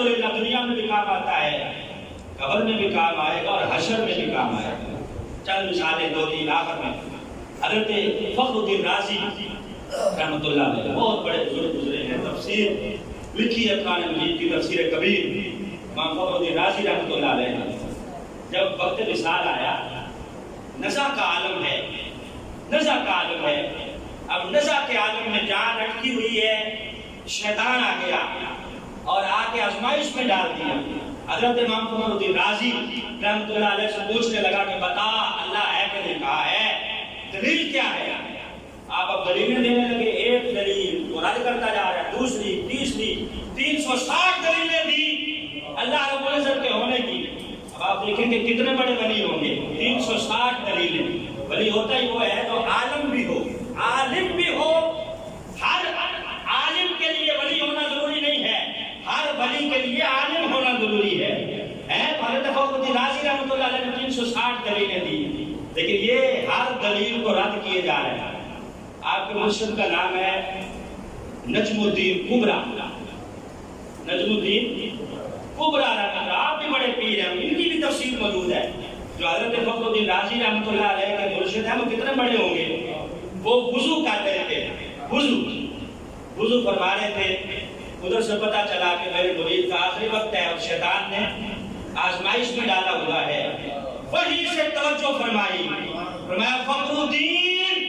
الحمدللہ دنیا میں بھی کام آتا ہے، قبر میں بھی کام آئے گا اور حشر میں بھی کام آئے گا۔ چند مثالیں دو تین آخر میں۔ حضرت فخر الدین رازی رحمۃ اللہ علیہ بہت بڑے بزرگ گزرے ہیں، تفسیر لکھی ہے قرآن مجید کی، تفسیر کبیر۔ امام فخر الدین رازی رحمۃ اللہ علیہ جب وقت وصال آیا، نزع کا عالم ہے، نزع کا عالم ہے، اب نزع کے عالم میں جان اٹکی ہوئی ہے، شیطان آ گیا اور آ کے آزمائش میں ڈال دیا۔ حضرت امام فخر الدین رازی رحمۃ اللہ علیہ سے پوچھنے لگا کہ بتا اللہ ہے کہ نہیں، کہا ہے، دلیل کیا ہے؟ آپ اب دلیلیں دینے لگے، ایک دلیل وہ رد کرتا جا رہا ہے، دوسری تیسری 360 دلیلیں دی اللہ رب العزت کے ہونے کی۔ اب آپ دیکھیں کہ کتنے بڑے ولی ہوں گے، 360 دلیلیں۔ ولی ہوتا ہی وہ ہے جو عالم بھی ہو، عالم بھی ہو۔ ہر عالم کے لیے ولی ہونا ضروری نہیں ہے، ہر ولی کے لیے عالم ہونا ضروری ہے۔ حضرت فخر الدین رازی رحمۃ اللہ علیہ نے 360 دلیلیں دی، لیکن یہ ہر دلیل کو رد کیے جا رہے ہیں۔ آپ کے مرشد کا نام ہے نجم الدین کبرا، نجم الدین کبرا رحمۃ اللہ، آپ بھی بڑے پیر ہیں، ان کی بھی تفسیر موجود ہے۔ جو حضرت فخر الدین رازی رحمۃ اللہ علیہ کے مرشد ہیں وہ کتنے بڑے ہوں گے؟ وہ وضو کرتے تھے، وضو فرما رہے تھے، ادھر سے پتہ چلا کہ میرے مرید کا آخری وقت ہے اور شیطان نے آزمائش میں ڈالا ہوا ہے۔ وہیں سے توجہ فرمائی، فرمایا فخر الدین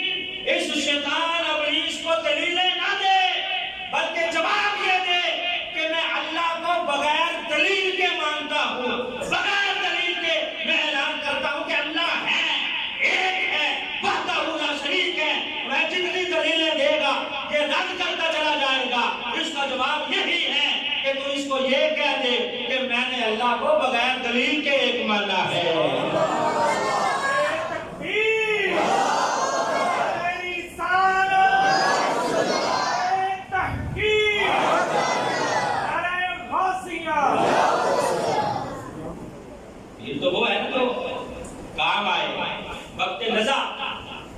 اس شیطان ابلیس کو دلیلیں نہ دے، بلکہ جواب یہ دے کہ میں اللہ کو بغیر دلیل کے مانتا ہوں، بغیر دلیل کے میں اعلان کرتا ہوں کہ اللہ ہے، ایک ہے، وحدہ لا شریک ہے۔ میں جتنی دلیلیں دے گا یہ رد کرتا چلا جائے گا۔ اس کا جواب یہی ہے کہ تو اس کو یہ کہہ دے کہ میں نے اللہ کو بغیر دلیل کے ایک مانا ہے۔ تو وہ ہے نا جو کام آئے، وقت نزع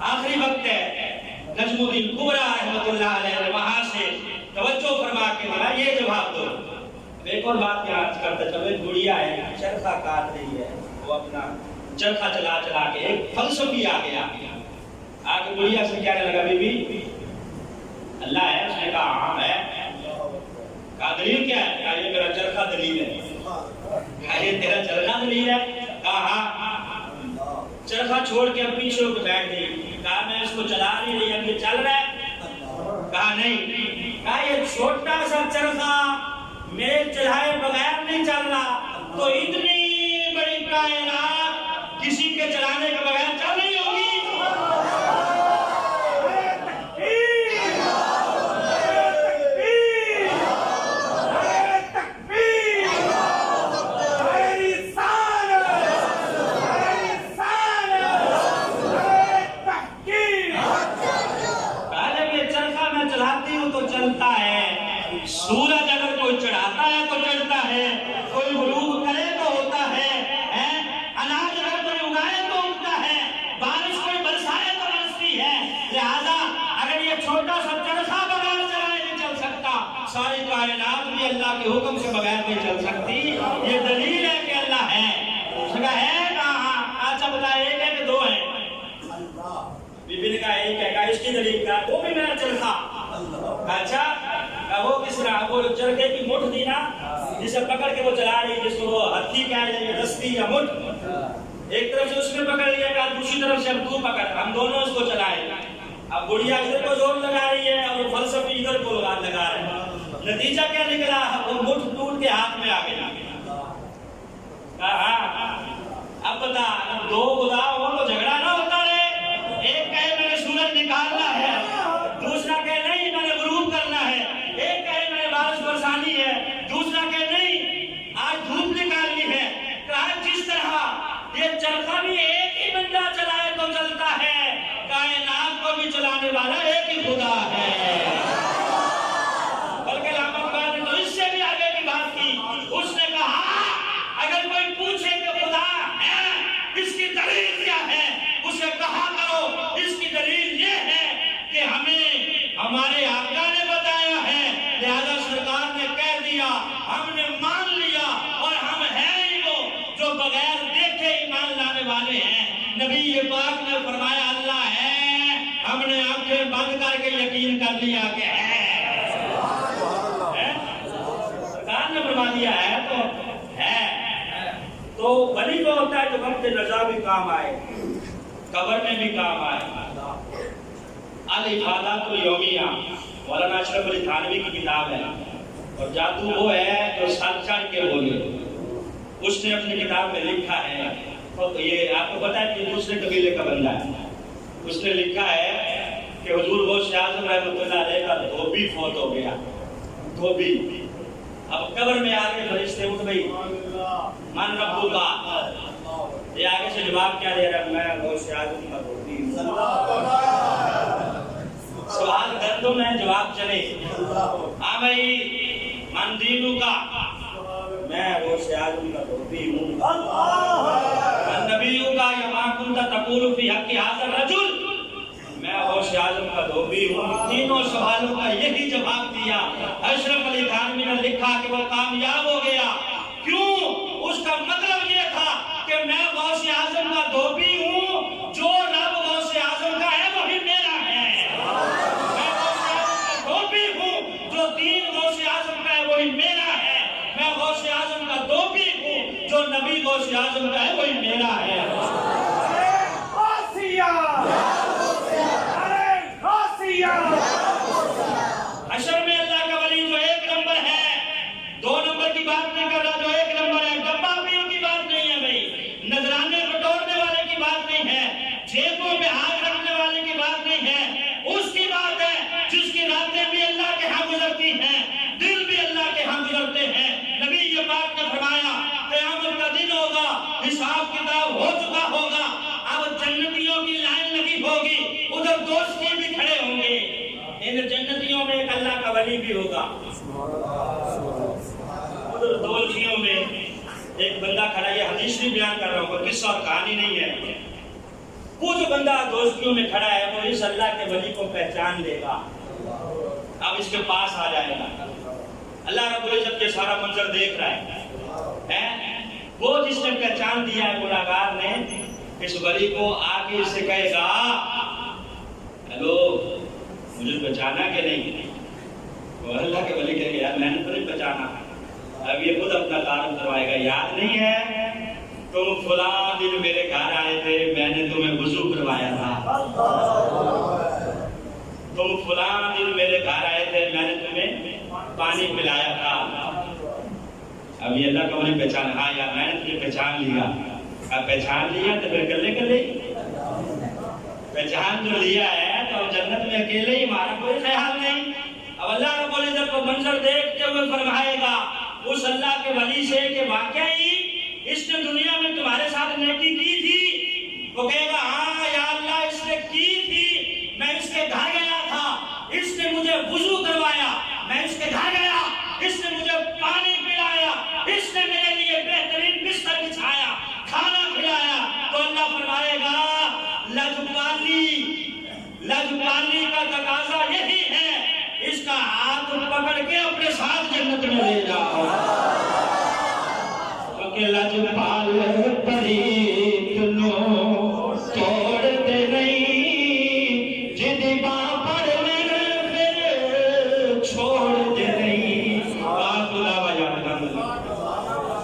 آخری وقت ہے۔ نجم الدین کبرا رحمۃ اللہ علیہ نے وہاں سے توجہ فرما کے بولا یہ جواب دو۔ ایک اور بات یاد کرتا چلو، ایک گڑیا ہے چرخہ کاٹ رہی ہے، وہ اپنا چرخہ چلا چلا کے ایک فلسفی آ گیا، آگے گڑیا سے کہنے لگا بی بی اللہ ہے؟ اس نے کہا ہاں ہے۔ کہا دلیل کیا ہے؟ کہا یہ میرا چرخہ دلیل ہے۔ کہا یہ تیرا چرخہ دلیل ہے؟ کہا ہاں۔ چرخہ چھوڑ کے اب پیچھے کو بیٹھ گئی، کہا میں اس کو چلا نہیں رہی، اب یہ چل رہا ہے؟ کہا نہیں۔ کہا یہ چھوٹا سا چرخہ میرے چلائے بغیر نہیں چل رہا، تو اتنی بڑی کائنات کسی کے چلانے کے بغیر چل رہی ہوگی؟ سورج اگر کوئی چڑھاتا ہے تو چڑھتا ہے، کوئی غروب کرے تو ہوتا ہے، اناج اگر کوئی اگائے تو اگتا ہے، بارش کوئی برسائے تو برستی ہے۔ لہذا اگر یہ چھوٹا سا چرخہ بغیر چلائے نہیں چل سکتا، ساری کائنات بھی اللہ کے حکم سے بغیر نہیں چل سکتی۔ یہ دلیل ہے کہ اللہ ہے۔ اس کا ہے کہاں؟ اچھا بتا ایک ہے کہ دو ہے؟ بی بی نے کہا ایک ہے۔ کہا اس کی دلیل کیا؟ وہ بھی میرا چرخہ۔ اچھا وہ کس طرح؟ وہ چرخے کی مٹھ دی نا، جسے پکڑ کے وہ چلا رہی، جس کو وہ ہتھی کہہ رہے ہیں، دستی یا مٹھ، ایک طرف سے اس نے پکڑ لیا، کہا دوسری طرف سے اب تو پکڑ، ہم دونوں اس کو چلائیں۔ اب گڑیا ادھر کو زور لگا رہی ہے اور وہ فلسفی ادھر کو لگا رہے ہیں، نتیجہ کیا نکلا؟ وہ مٹھ ٹوٹ کے ہاتھ میں آ گیا۔ اب بتا، دو خدا ہو تو جھگڑا نہ ہوتا رہے، ایک کہے میں نے سورج نکالنا ہے، دوسرا کہے نہیں میں نے غروب کرنا ہے، ایک کہے میں نے بارش برسانی ہے، دوسرا کہے نہیں آج دھوپ نکالنی ہے۔ کہا جس طرح یہ چرخہ بھی ایک ہی بندہ چلائے تو چلتا ہے، کائنات کو بھی چلانے والا ایک ہی خدا ہے۔ بلکہ علامہ اقبال نے تو اس سے بھی آگے کی بات کی، اس نے کہا اگر کوئی پوچھے کہ خدا ہے اس کی دلیل کیا ہے، اسے کہا کرو اس کی دلیل یہ ہے کہ ہمیں ہمارے آقا نے بتایا ہے، لہذا سرکار نے کہہ دیا، ہم نے مان یقین کر لیا کہ ہے، سرکار نے فرما دیا ہے تو ہے۔ تو ولی وہ ہوتا ہے جو وقت رضا بھی کام آئے، قبر میں بھی کام آئے۔ الافادات الیومیہ مولانا اشرف علی تھانوی کی کتاب ہے، اور جادو وہ ہے جو سر چڑھ کے بولے۔ اس نے اپنی کتاب میں لکھا ہے، تو یہ آپ کو پتا ہے کہ دوسرے قبیلے کا بندہ ہے، اس نے لکھا ہے کہ حضور غوث اعظم رحمۃ اللہ علیہ کا دھوبی فوت ہو گیا، دھوبی۔ اب قبر میں آگے فرشتے اٹھ گئی، من ربک کا، یہ آگے سے جواب کیا دے رہا ہے؟ میں غوث اعظم کا دھوبی ہوں۔ سوال کر دو میں جواب چلے، ہاں بھائی من دینو کا، میں غوث اعظم کا دھوبی ہوں۔ من نبیو کا یا ما کنت تقول فی حق ھذا الرجل، میں غوث اعظم کا دھوبی ہوں۔ تینوں سوالوں کا یہی جواب دیا۔ اشرف علی تھانوی نے لکھا کہ وہ کامیاب ہو گیا، کیوں؟ اس کا مطلب یہ تھا کہ میں غوث اعظم کا دھوبی ہوں، جو رب غوث اعظم کا ہے وہی میرا ہے۔ میں غوث اعظم کا دھوبی ہوں، جو دین غوث اعظم کا ہے وہی میرا ہے۔ میں غوث اعظم کا دھوبی ہوں، جو نبی غوث اعظم کا ہے وہی میرا ہے۔ حشر میں اللہ کا ولی جو ایک نمبر ہے، دو نمبر کی بات نہیں کر رہا، جو ایک نمبر ہے، ڈبہ پیر کی بات نہیں ہے بھائی، نذرانے بٹورنے والے کی بات نہیں ہے، جیبوں میں ہاتھ رکھنے والے کی بات نہیں ہے، اس کی بات ہے جس کی راتیں بھی اللہ کے ہاں گزرتی ہیں، دل بھی اللہ کے ہاں گزرتے ہیں۔ نبی یہ بات نے فرمایا قیامت کا دن ہوگا، حساب کتاب ہو چکا ہوگا، اب جنتیوں کی لائن لگی ہوگی، ادھر دوستی بھی کھڑے ہوں گے، ان جنتیوں میں ایک اللہ کا ولی بھی ہوگا، ادھر دوستیوں میں ایک بندہ کھڑا، یہ حدیث بھی بیان کر رہا ہوں، کوئی قصہ اور کہانی نہیں ہے۔ وہ جو بندہ دوستیوں میں کھڑا ہے وہ اس اللہ کے ولی کو پہچان لے گا، اب اس کے پاس آ جائے گا، اللہ رب العزت کے سارا منظر دیکھ رہا ہے۔ وہ جس نے پہچان دیا ہے گناہگار نے، اس ولی کو آگے اس سے کہے گا ہیلو مجھے پہچانا کہ نہیں؟ وہ اللہ کے ولی کہے گا یار میں نے تو نہیں پہچانا۔ اب یہ خود اپنا کارم کروائے گا، یاد نہیں ہے تم فلاں دن میرے گھر آئے تھے، میں نے تمہیں وضو کروایا تھا، تم فلاں دن میرے گھر آئے تھے، میں نے تمہیں پانی پلایا تھا۔ اب یہ اللہ کا ولی پہچان، ہاں یار میں نے تمہیں پہچان لیا۔ اب پہچان لیا تو پھر کلے کلے پہچان جو لیا ہے تو اب جنت میں اکیلے ہی، ہمارا کوئی خیال نہیں۔ اب اللہ رب العزت کو منظر دیکھتے ہوئے فرمائے گا اس اللہ کے ولی سے کہ واقعی اس نے دنیا میں تمہارے ساتھ نیکی کی تھی؟ وہ کہے گا ہاں یا اللہ اس نے کی تھی، میں اس کے گھر گیا تھا، اس نے مجھے وضو کروایا، میں اس کے گھر گیا، اس نے مجھے پانی پلایا، اس نے میرے لیے بہترین بستر بچھایا، کھانا کھلایا۔ تو اللہ فرمائے گا لجپالی کا تقاضا یہی ہے، اس کا ہاتھ پکڑ کے اپنے ساتھ جنت